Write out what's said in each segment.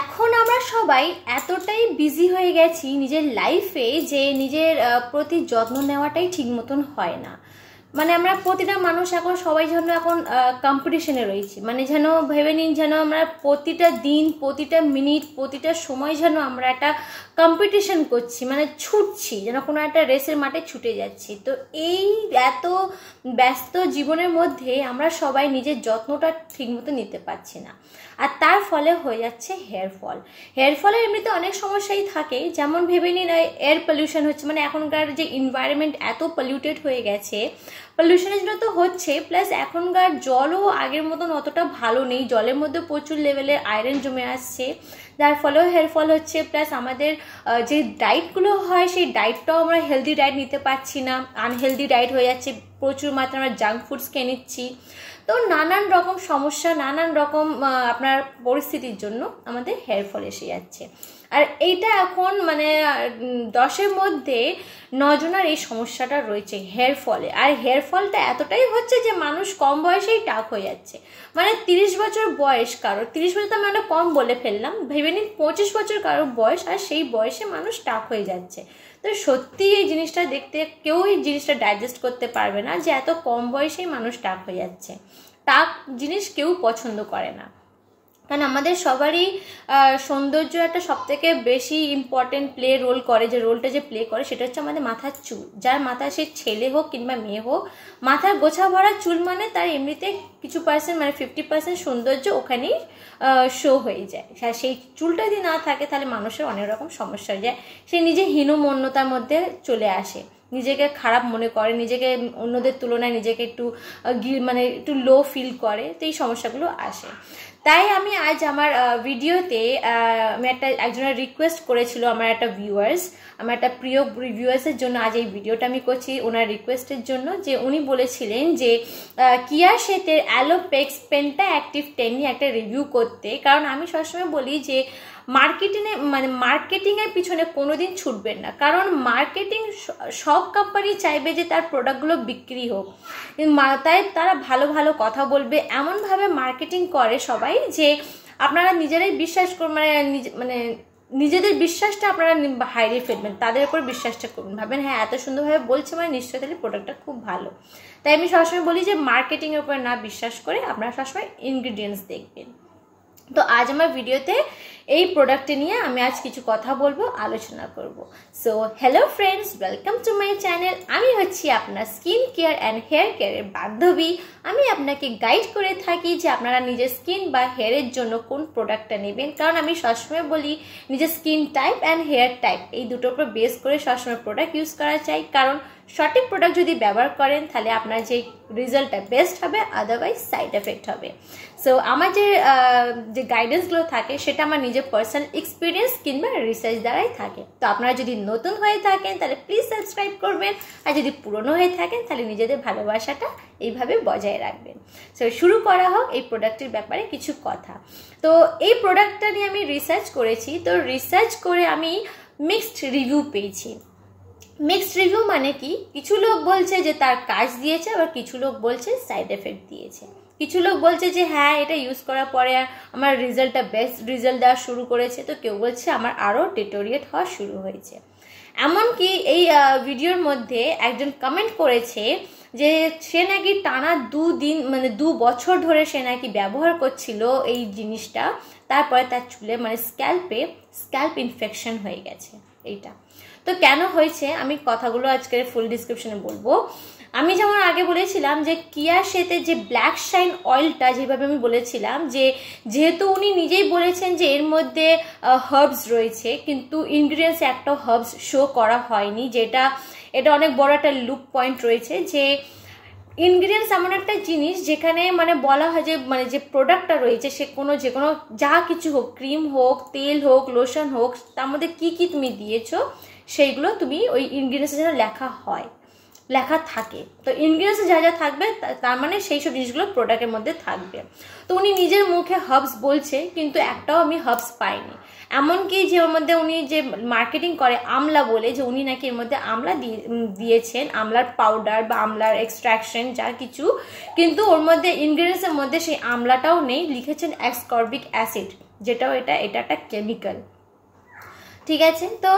এখন আমরা সবাই এতটাই বিজি হয়ে গেছি নিজের লাইফে যে নিজের প্রতি যত্ন নেওয়াটাই ঠিক মতন হয় না। মানে আমরা প্রতিটা মানুষ এখন সবাই যেন এখন কম্পিটিশনে রয়েছি, মানে যেন ভেবে নিন যেন আমরা প্রতিটা দিন, প্রতিটা মিনিট, প্রতিটা সময় যেন আমরা একটা কম্পিটিশন করছি, মানে ছুটছি, যেন কোনো একটা রেসের মাঠে ছুটে যাচ্ছি। তো এই এত ব্যস্ত জীবনের মধ্যে আমরা সবাই নিজের যত্নটা ঠিকমতো নিতে পারছি না, আর তার ফলে হয়ে যাচ্ছে হেয়ার ফল। হেয়ার ফলের এমনিতে অনেক সমস্যাই থাকে, যেমন ভেবে নিন এয়ার পলিউশন হচ্ছে, মানে এখনকার যে এনভায়রনমেন্ট এত পলিউটেড হয়ে গেছে, পলিউশনের জন্য তো হচ্ছে, প্লাস এখনকার জলও আগের মতন অতটা ভালো নেই, জলের মধ্যে প্রচুর লেভেলের আয়রন জমে আসছে, যার ফলেও হেয়ার ফল হচ্ছে। প্লাস আমাদের যে ডায়েটগুলো হয় সেই ডায়েটটাও আমরা হেলদি ডায়েট নিতে পারছি না, আনহেলদি ডায়েট হয়ে যাচ্ছে, প্রচুর মাত্রায় আমরা জাঙ্ক ফুডস খেয়ে নিচ্ছি। তো নানান রকম সমস্যা, নানান রকম আপনার পরিস্থিতির জন্য আমাদের হেয়ার ফল এসে যাচ্ছে। আর এইটা এখন মানে 10-এর মধ্যে 9 জনের এই সমস্যাটা রয়েছে হেয়ার ফলে। আর হেয়ার ফলটা এতটাই হচ্ছে যে মানুষ কম বয়সেই টাক হয়ে যাচ্ছে, মানে 30 বছর বয়স কারো, 30 বছর তো আমি অনেক কম বলে ফেললাম, ভেবে নিন 25 বছর কারো বয়স, আর সেই বয়সে মানুষ টাক হয়ে যাচ্ছে। তো সত্যি এই জিনিসটা দেখতে কেউ এই জিনিসটা ডাইজেস্ট করতে পারবে না যে এত কম বয়সেই মানুষ টাক হয়ে যাচ্ছে। টাক জিনিস কেউ পছন্দ করে না, কারণ আমাদের সবারই সৌন্দর্য একটা সবথেকে বেশি ইম্পর্টেন্ট রোল করে, যে রোলটা যে প্লে করে সেটা হচ্ছে আমাদের মাথার চুল। যার মাথা সে ছেলে হোক কিংবা মেয়ে হোক, মাথার গোছা ভরা চুল মানে তার এমনিতে কিছু পার্সেন্ট মানে 50% সৌন্দর্য ওখানেই শো হয়ে যায়। সেই চুলটা যদি না থাকে তাহলে মানুষের অনেক রকম সমস্যা হয়ে যায়, সে নিজে হীনমন্যতার মধ্যে চলে আসে, নিজেকে খারাপ মনে করে, নিজেকে অন্যদের তুলনায় নিজেকে একটু মানে একটু লো ফিল করে, তো এই সমস্যাগুলো আসে। তাই আমি আজ আমার ভিডিওতে আমি একজনের রিকোয়েস্ট করেছিল, আমার একটা ভিউয়ার্স, আমার একটা প্রিয় রিভিউয়ার্সের জন্য আজ এই ভিডিওটা আমি করছি ওনার রিকোয়েস্টের জন্য, যে উনি বলেছিলেন যে কিয়া শেথের অ্যালোপেক্স পেন্টা অ্যাক্টিভ 10 নিয়ে একটা রিভিউ করতে। কারণ আমি সবসময় বলি যে মার্কেটিংয়ের পিছনে কোনোদিন ছুটবেন না, কারণ মার্কেটিং সব কোম্পানি চাইবে যে তার প্রোডাক্টগুলো বিক্রি হোক, তাই তারা ভালো ভালো কথা বলবে, এমনভাবে মার্কেটিং করে সবাই যে আপনারা নিজেরাই বিশ্বাস করুন, মানে নিজেদের বিশ্বাসটা আপনারা হারিয়ে ফেলবেন, তাদের উপর বিশ্বাসটা করবেন, ভাবেন হ্যাঁ এত সুন্দরভাবে বলছে মানে নিশ্চয়ই তাহলে প্রোডাক্টটা খুব ভালো। তাই আমি সবসময় বলি যে মার্কেটিংয়ের উপর না বিশ্বাস করে আপনারা সবসময় ইনগ্রিডিয়েন্টস দেখবেন। তো আজ আমার ভিডিওতে এই প্রোডাক্টে নিয়ে আমি আজ কিছু কথা বলবো, আলোচনা করব। So hello friends, welcome to my channel. আমি হচ্ছি আপনার স্কিন কেয়ার অ্যান্ড হেয়ার কেয়ারের বান্ধবী। আমি আপনাকে গাইড করে থাকি যে আপনারা নিজের স্কিন বা হেয়ারের জন্য কোন প্রোডাক্টটা নেবেন, কারণ আমি সবসময় বলি নিজের skin type and hair type এই দুটোর উপর বেস করে সবসময় প্রোডাক্ট ইউজ করা চাই, কারণ সঠিক প্রোডাক্ট যদি ব্যবহার করেন তাহলে আপনার যে রেজাল্টটা বেস্ট হবে, আদারওয়াইজ সাইড এফেক্ট হবে। সো আমার যে গাইডেন্সগুলো থাকে সেটা আমার নিজের পার্সোনাল এক্সপিরিয়েন্স কিংবা রিসার্চ দ্বারাই থাকে। তো আপনারা যদি নতুন হয়ে থাকেন তাহলে প্লিজ সাবস্ক্রাইব করবেন, আর যদি পুরনো হয়ে থাকেন তাহলে নিজেদের ভালোবাসাটা এইভাবে বজায় রাখবেন। সো শুরু করা হোক এই প্রোডাক্টের ব্যাপারে কিছু কথা। তো এই প্রোডাক্টটা নিয়ে আমি রিসার্চ করেছি, তো রিসার্চ করে আমি মিক্সড রিভিউ পেয়েছি। মিক্সড রিভিউ মানে কি, কিছু লোক বলছে যে তার কাজ দিয়েছে, আবার কিছু লোক বলছে সাইড এফেক্ট দিয়েছে। কিছু লোক বলছে যে হ্যাঁ এটা ইউজ করার পরে আমার রেজাল্টটা বেস্ট রেজাল্ট দেওয়া শুরু করেছে, তো কেউ বলছে আমার আরও ডিটোরিয়েট হওয়া শুরু হয়েছে। এমনকি এই ভিডিওর মধ্যে একজন কমেন্ট করেছে যে সে নাকি টানা 2 দিন মানে 2 বছর ধরে সে নাকি ব্যবহার করছিল এই জিনিসটা, তারপরে তার চুলে মানে স্ক্যাল্প ইনফেকশন হয়ে গেছে। এইটা তো কেন হয়েছে আমি কথাগুলো আজকের ফুল ডিসক্রিপশনে বলবো। আমি যেমন আগে বলেছিলাম যে কিয়া শেথের যে ব্ল্যাক শাইন অয়েলটা, যেভাবে আমি বলেছিলাম যে যেহেতু উনি নিজেই বলেছেন যে এর মধ্যে হার্বস রয়েছে, কিন্তু ইনগ্রিডিয়েন্টস একটাও হার্বস শো করা হয়নি, এটা অনেক বড় একটা লুপ পয়েন্ট রয়েছে। যে ইনগ্রিডিয়েন্টস এমন একটা জিনিস যেখানে মানে বলা হয় যে মানে যে প্রোডাক্টটা রয়েছে সে যে কোনো যা কিছু হোক, ক্রিম হোক, তেল হোক, লোশন হোক, তার মধ্যে কি কি তুমি দিয়েছো সেইগুলো তুমি ওই ইনগ্রিডিয়েন্টসের জন্য লেখা হয়। লেখা থাকে। তো ইনগ্রিডিয়েন্টসে যা যা থাকবে তার মানে সেই সব জিনিসগুলো প্রোডাক্টের মধ্যে থাকবে। তো উনি নিজের মুখে হার্বস বলছে, কিন্তু একটাও আমি হার্বস পাইনি। এমনকি যে ওর মধ্যে উনি যে মার্কেটিং করে আমলা বলে, যে উনি নাকি এর মধ্যে আমলা দিয়েছেন, আমলার পাউডার বা আমলার এক্সট্রাকশন যা কিছু, কিন্তু ওর মধ্যে ইনগ্রিডিয়েন্টসের মধ্যে সেই আমলাটাও নেই, লিখেছেন অ্যাসকর্বিক অ্যাসিড, যেটাও এটা একটা কেমিক্যাল। ঠিক আছে, তো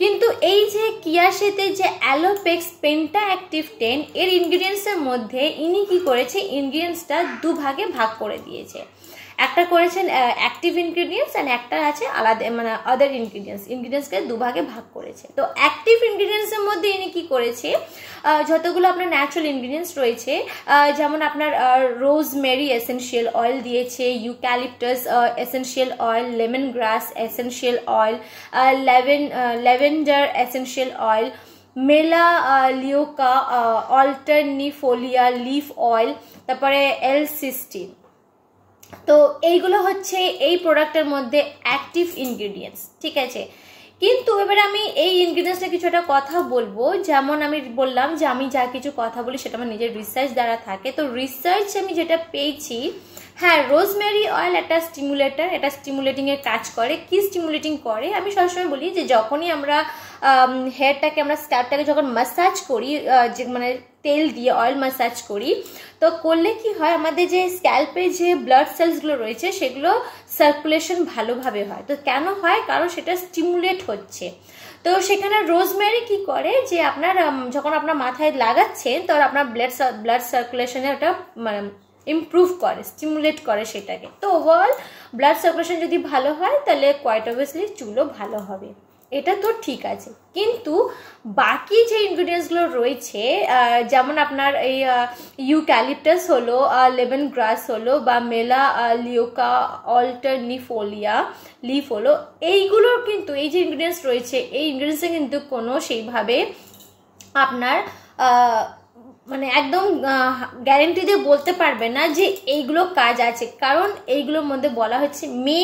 কিন্তু এই যে কিয়াশেতে যে অ্যালোপেক্স পেন্টা অ্যাক্টিভ 10 এর ইনগ্রিডিয়েন্টসের মধ্যে ইনি কি করেছে, ইনগ্রিডিয়েন্টসটা দুভাগে ভাগ করে দিয়েছে। একটা করেছেন অ্যাক্টিভ ইনগ্রিডিয়েন্টস অ্যান্ড একটা আছে আলাদা, মানে আদার ইনগ্রিডিয়েন্টসকে দুভাগে ভাগ করেছে। তো অ্যাক্টিভ ইনগ্রিডিয়েন্টসের মধ্যে ইনি কি করেছে, যতগুলো আপনার ন্যাচারাল ইনগ্রিডিয়েন্টস রয়েছে, যেমন আপনার রোজমেরি এসেনশিয়াল অয়েল দিয়েছে, ইউক্যালিপটাস এসেনশিয়াল অয়েল, লেমন গ্রাস essential oil, lavender essential oil, মেলা লিওকা অল্টারনিফোলিয়া লিফ অয়েল, তারপরে L-cysteine। তো এইগুলো হচ্ছে এই প্রোডাক্টের মধ্যে অ্যাক্টিভ ইনগ্রিডিয়েন্টস। ঠিক আছে, কিন্তু এবারে আমি এই ইনগ্রিডিয়েন্টসে কিছু একটা কথা বলবো। যেমন আমি বললাম যে আমি যা কিছু কথা বলি সেটা আমার নিজের রিসার্চ দ্বারা থাকে। তো রিসার্চ আমি যেটা পেয়েছি, হ্যাঁ, রোজমেরি অয়েল একটা স্টিমুলেটর, এটা স্টিমুলেটিংয়ের কাজ করে। কি স্টিমুলেটিং করে, আমি সবসময় বলি যে যখনই আমরা হেয়ারটাকে, আমরা স্ক্যাল্পটাকে যখন ম্যাসাজ করি, যে মানে তেল দিয়ে অয়েল ম্যাসাজ করি, তো করলে কি হয়, আমাদের যে স্ক্যাল্পে যে ব্লাড সেলসগুলো রয়েছে সেগুলো সার্কুলেশন ভালোভাবে হয়। তো কেন হয়, কারণ সেটা স্টিমুলেট হচ্ছে। তো সেখানে রোজমেরি কি করে, যে আপনার যখন আপনার মাথায় লাগাচ্ছেন তখন আপনার ব্লাড সার্কুলেশনে ওটা মানে ইমপ্রুভ করে, স্টিমুলেট করে সেটাকে। তো ওভারঅল ব্লাড সার্কুলেশন যদি ভালো হয় তাহলে কোয়াইট অবভিয়াসলি চুলও ভালো হবে, এটা তো ঠিক আছে। কিন্তু বাকি যে ইনগ্রিডিয়েন্টসগুলো রয়েছে, যেমন আপনার এই ইউক্যালিপটাস হলো, লেমন গ্রাস হলো, বা মেলা লিওকা অল্টারনিফোলিয়া লিফ হলো, এইগুলোর কিন্তু এই যে ইনগ্রিডিয়েন্টস রয়েছে, এই ইনগ্রিডিয়েন্টসে কিন্তু কোনো সেইভাবে আপনার মানে একদম গ্যারেন্টি দিয়ে বলতে পারবে না যে এইগুলো কাজ আছে। কারণ এইগুলোর মধ্যে বলা হচ্ছে মে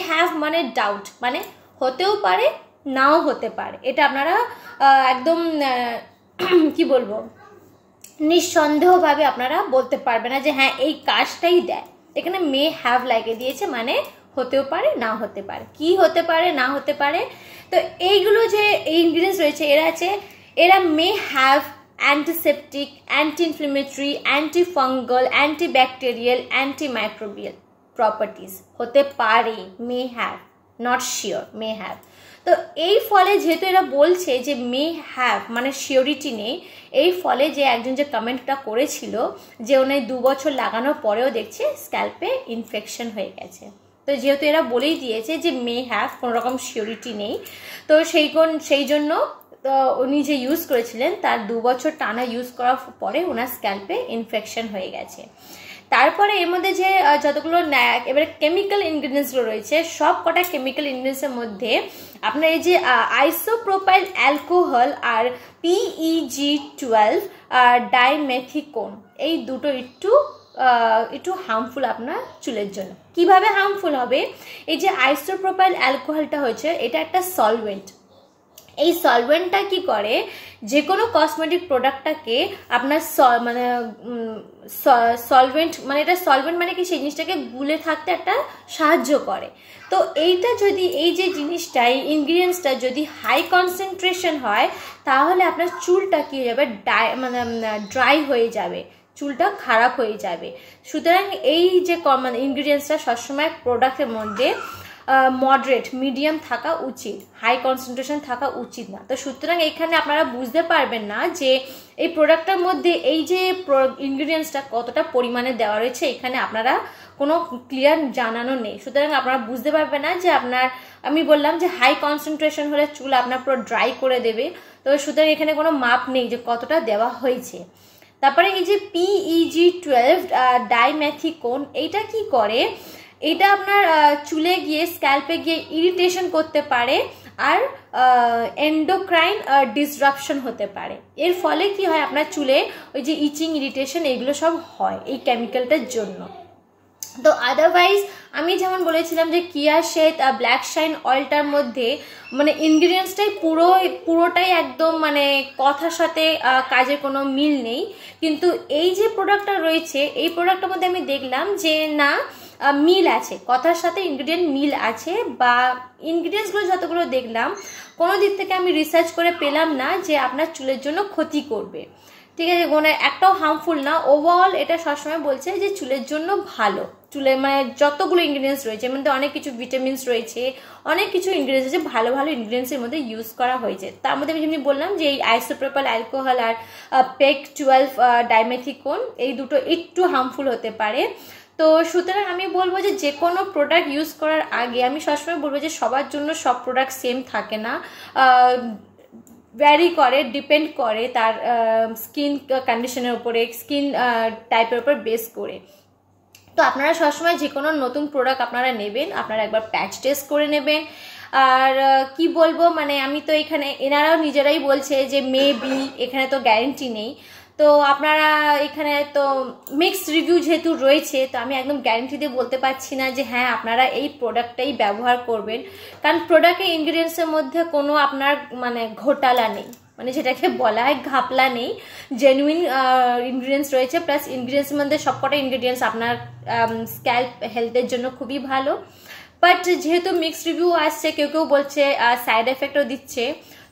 হ্যাভ মানে ডাউট, মানে হতেও পারে নাও হতে পারে। এটা আপনারা একদম কি বলবো, নিঃসন্দেহভাবে আপনারা বলতে পারবে না যে হ্যাঁ এই কাজটাই দেয়। এখানে মে হ্যাভ লাগিয়ে দিয়েছে, মানে হতেও পারে না হতে পারে। কি হতে পারে না হতে পারে, তো এইগুলো যে ইনগ্রিডিয়েন্টস রয়েছে এরা may have antiseptic, anti inflammatory, antifungal, antibacterial, antimicrobial properties হতে পারে। May have, not sure, may have. তো এই ফলে যেহেতু এরা বলছে যে মে হ্যাভ মানে শিওরিটি নেই, এই ফলে যে একজন যে কমেন্টটা করেছিল যে উনি 2 বছর লাগানোর পরেও দেখছে স্ক্যাল্পে ইনফেকশন হয়ে গেছে, তো যেহেতু এরা বলেই দিয়েছে যে মে হ্যাভ, কোনো রকম শিওরিটি নেই, তো সেই জন্য তো উনি যে ইউজ করেছিলেন তার 2 বছর টানা ইউজ করার পরে ওনার স্ক্যাল্পে ইনফেকশন হয়ে গেছে। তারপরে এর মধ্যে যে যতগুলো এবারে কেমিক্যাল ইনগ্রিডিয়েন্টসগুলো রয়েছে, সব কটা কেমিক্যাল ইনগ্রিডিয়েন্টসের মধ্যে আপনার এই যে আইসোপ্রোপাইল অ্যালকোহল আর PEG12 ডাইমেথিকোন, এই দুটো একটু হার্মফুল আপনার চুলের জন্য। কিভাবে হার্মফুল হবে, এই যে আইসোপ্রোপাইল অ্যালকোহলটা হচ্ছে এটা একটা সলভেন্ট। এই সলভেন্টটা কি করে, যে কোনো কসমেটিক প্রোডাক্টটাকে আপনার মানে সলভেন্ট মানে এটা সলভেন্ট মানে কি, সেই জিনিসটাকে গুলে থাকতে একটা সাহায্য করে। তো এইটা যদি, এই যে জিনিসটা, এই ইনগ্রিডিয়েন্টসটা যদি হাই কনসেন্ট্রেশন হয় তাহলে আপনার চুলটা কি হয়ে যাবে, মানে ড্রাই হয়ে যাবে, চুলটা খারাপ হয়ে যাবে। সুতরাং এই যে মানে ইনগ্রিডিয়েন্টসটা সবসময় প্রোডাক্টের মধ্যে মডারেট, মিডিয়াম থাকা উচিত, হাই কনসেন্ট্রেশন থাকা উচিত না। তো সুতরাং এখানে আপনারা বুঝতে পারবেন না যে এই প্রোডাক্টটার মধ্যে এই যে ইনগ্রিডিয়েন্টসটা কতটা পরিমাণে দেওয়া রয়েছে, এখানে আপনারা কোনো ক্লিয়ার জানানো নেই। সুতরাং আপনারা বুঝতে পারবেন না যে আপনার, আমি বললাম যে হাই কনসেন্ট্রেশন হলে চুল আপনার পুরো ড্রাই করে দেবে, তো সুতরাং এখানে কোনো মাপ নেই যে কতটা দেওয়া হয়েছে। তারপরে এই যে PEG12 ডাইমেথিকোন, এইটা কি করে, এটা আপনার চুলে গিয়ে, স্ক্যাল্পে গিয়ে ইরিটেশন করতে পারে আর এন্ডোক্রাইন ডিসরাপশন হতে পারে। এর ফলে কি হয়, আপনার চুলে ওই যে ইচিং, ইরিটেশন, এগুলো সব হয় এই কেমিক্যালটার জন্য। তো আদারওয়াইজ আমি যেমন বলেছিলাম যে কিয়া শেড ব্ল্যাক শাইন অয়েলটার মধ্যে মানে ইনগ্রিডিয়েন্টসটাই পুরোটাই একদম মানে কথার সাথে কাজের কোনো মিল নেই, কিন্তু এই যে প্রোডাক্টটা রয়েছে এই প্রোডাক্টটার মধ্যে আমি দেখলাম যে না মিল আছে, কথার সাথে ইনগ্রিডিয়েন্ট মিল আছে, বা ইনগ্রিডিয়েন্টসগুলো যতগুলো দেখলাম কোনো দিক থেকে আমি রিসার্চ করে পেলাম না যে আপনার চুলের জন্য ক্ষতি করবে, ঠিক আছে, মানে একটাও হার্মফুল না। ওভারঅল এটা সবসময় বলছে যে চুলের জন্য ভালো, চুলের মানে যতগুলো ইনগ্রিডিয়েন্টস রয়েছে এর মধ্যে অনেক কিছু ভিটামিনস রয়েছে, অনেক কিছু ইনগ্রিডিয়েন্টস আছে, ভালো ভালো ইনগ্রিডিয়েন্টসের মধ্যে ইউজ করা হয়েছে। তার মধ্যে আমি যেমনি বললাম যে এই আইসোপ্রোপাইল অ্যালকোহল আর পেক 12 ডাইমেথিকোন এই দুটো একটু হার্মফুল হতে পারে। তো সুতরাং আমি বলবো যে কোনো প্রোডাক্ট ইউজ করার আগে আমি সবসময় বলবো যে সবার জন্য সব প্রোডাক্ট সেম থাকে না, ভ্যারি করে, ডিপেন্ড করে তার স্কিন কন্ডিশনের উপরে, স্কিন টাইপের উপর বেস করে। তো আপনারা সবসময় যে কোনো নতুন প্রোডাক্ট আপনারা নেবেন আপনারা একবার প্যাচ টেস্ট করে নেবেন। আর কি বলবো মানে আমি তো এখানে এনারাও নিজেরাই বলছে যে মেবি, এখানে তো গ্যারেন্টি নেই, তো আপনারা এখানে তো মিক্সড রিভিউ যেহেতু রয়েছে তো আমি একদম গ্যারেন্টি দিয়ে বলতে পারছি না যে হ্যাঁ আপনারা এই প্রোডাক্টটাই ব্যবহার করবেন, কারণ প্রোডাক্টের ইনগ্রিডিয়েন্টসের মধ্যে কোনো আপনার মানে ঘোটালা নেই, মানে যেটাকে বলা হয় ঘাপলা নেই, জেনুইন ইনগ্রিডিয়েন্টস রয়েছে, প্লাস ইনগ্রিডিয়েন্টসের মধ্যে সবকটা ইনগ্রিডিয়েন্টস আপনার স্ক্যাল্প হেলথের জন্য খুবই ভালো। বাট যেহেতু মিক্সড রিভিউ আসছে, কেউ কেউ বলছে সাইড এফেক্টও দিচ্ছে,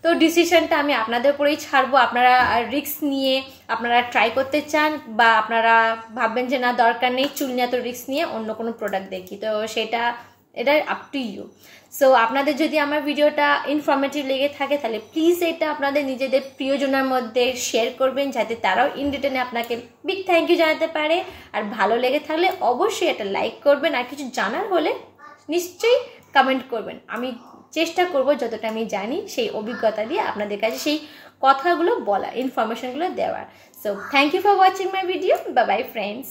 তো ডিসিশনটা আমি আপনাদের উপরেই ছাড়বো, আপনারা রিস্ক নিয়ে আপনারা ট্রাই করতে চান বা আপনারা ভাববেন যে না দরকার নেই চুল নিয়ে এত রিস্ক নিয়ে অন্য কোনো প্রোডাক্ট দেখি, তো এটা আপ টু ইউ। সো আপনাদের যদি আমার ভিডিওটা ইনফরমেটিভ লেগে থাকে তাহলে প্লিজ এটা আপনাদের নিজেদের প্রিয়জনের মধ্যে শেয়ার করবেন যাতে তারাও ইন রিটার্নে আপনাকে বিগ থ্যাংক ইউ জানাতে পারে। আর ভালো লেগে থাকলে অবশ্যই এটা লাইক করবেন, আর কিছু জানার হলে নিশ্চয়ই কমেন্ট করবেন, আমি চেষ্টা করব যতটা আমি জানি সেই অভিজ্ঞতা দিয়ে আপনাদের কাছে সেই কথাগুলো বলা, ইনফরমেশনগুলো দেওয়ার। So thank you for watching my video, bye bye friends.